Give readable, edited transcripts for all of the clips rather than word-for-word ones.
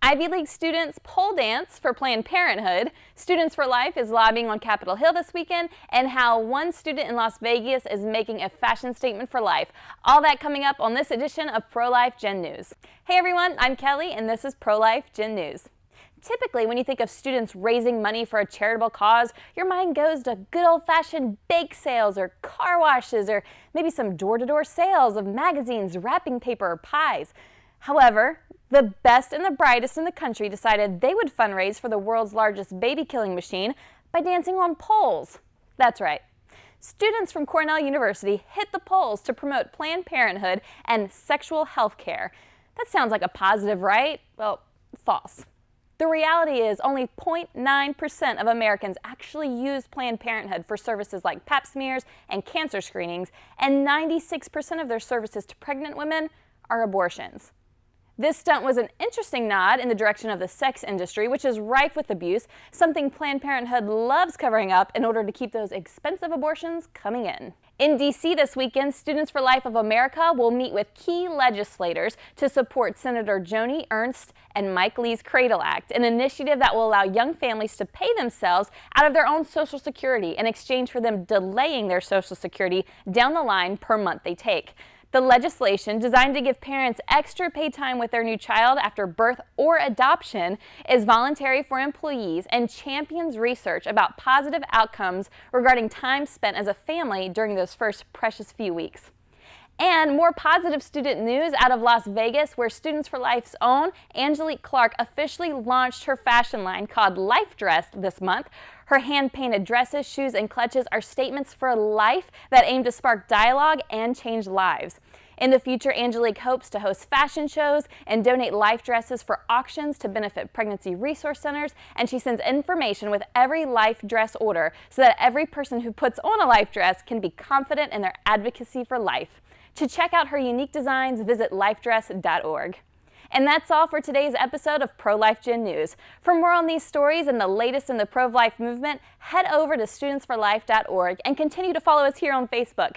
Ivy League students pole dance for Planned Parenthood, Students for Life is lobbying on Capitol Hill this weekend, and how one student in Las Vegas is making a fashion statement for life. All that coming up on this edition of Pro-Life Gen News. Hey everyone, I'm Kelly and this is Pro-Life Gen News. Typically, when you think of students raising money for a charitable cause, your mind goes to good old-fashioned bake sales or car washes or maybe some door-to-door sales of magazines, wrapping paper, or pies. However, the best and the brightest in the country decided they would fundraise for the world's largest baby-killing machine by dancing on poles. That's right. Students from Cornell University hit the polls to promote Planned Parenthood and sexual health care. That sounds like a positive, right? Well, false. The reality is only 0.9% of Americans actually use Planned Parenthood for services like pap smears and cancer screenings, and 96% of their services to pregnant women are abortions. This stunt was an interesting nod in the direction of the sex industry, which is rife with abuse, something Planned Parenthood loves covering up in order to keep those expensive abortions coming in. In D.C. this weekend, Students for Life of America will meet with key legislators to support Senator Joni Ernst and Mike Lee's Cradle Act, an initiative that will allow young families to pay themselves out of their own Social Security in exchange for them delaying their Social Security down the line per month they take. The legislation, designed to give parents extra paid time with their new child after birth or adoption, is voluntary for employees and champions research about positive outcomes regarding time spent as a family during those first precious few weeks. And more positive student news out of Las Vegas, where Students for Life's own Angelique Clark officially launched her fashion line called Life Dress this month. Her hand-painted dresses, shoes, and clutches are statements for life that aim to spark dialogue and change lives. In the future, Angelique hopes to host fashion shows and donate life dresses for auctions to benefit pregnancy resource centers, and she sends information with every life dress order so that every person who puts on a life dress can be confident in their advocacy for life. To check out her unique designs, visit lifedress.org. And that's all for today's episode of Pro-Life Gen News. For more on these stories and the latest in the pro-life movement, head over to studentsforlife.org and continue to follow us here on Facebook.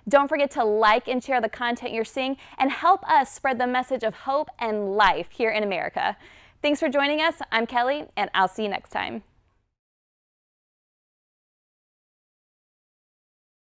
Don't forget to like and share the content you're seeing and help us spread the message of hope and life here in America. Thanks for joining us. I'm Kelly, and I'll see you next time.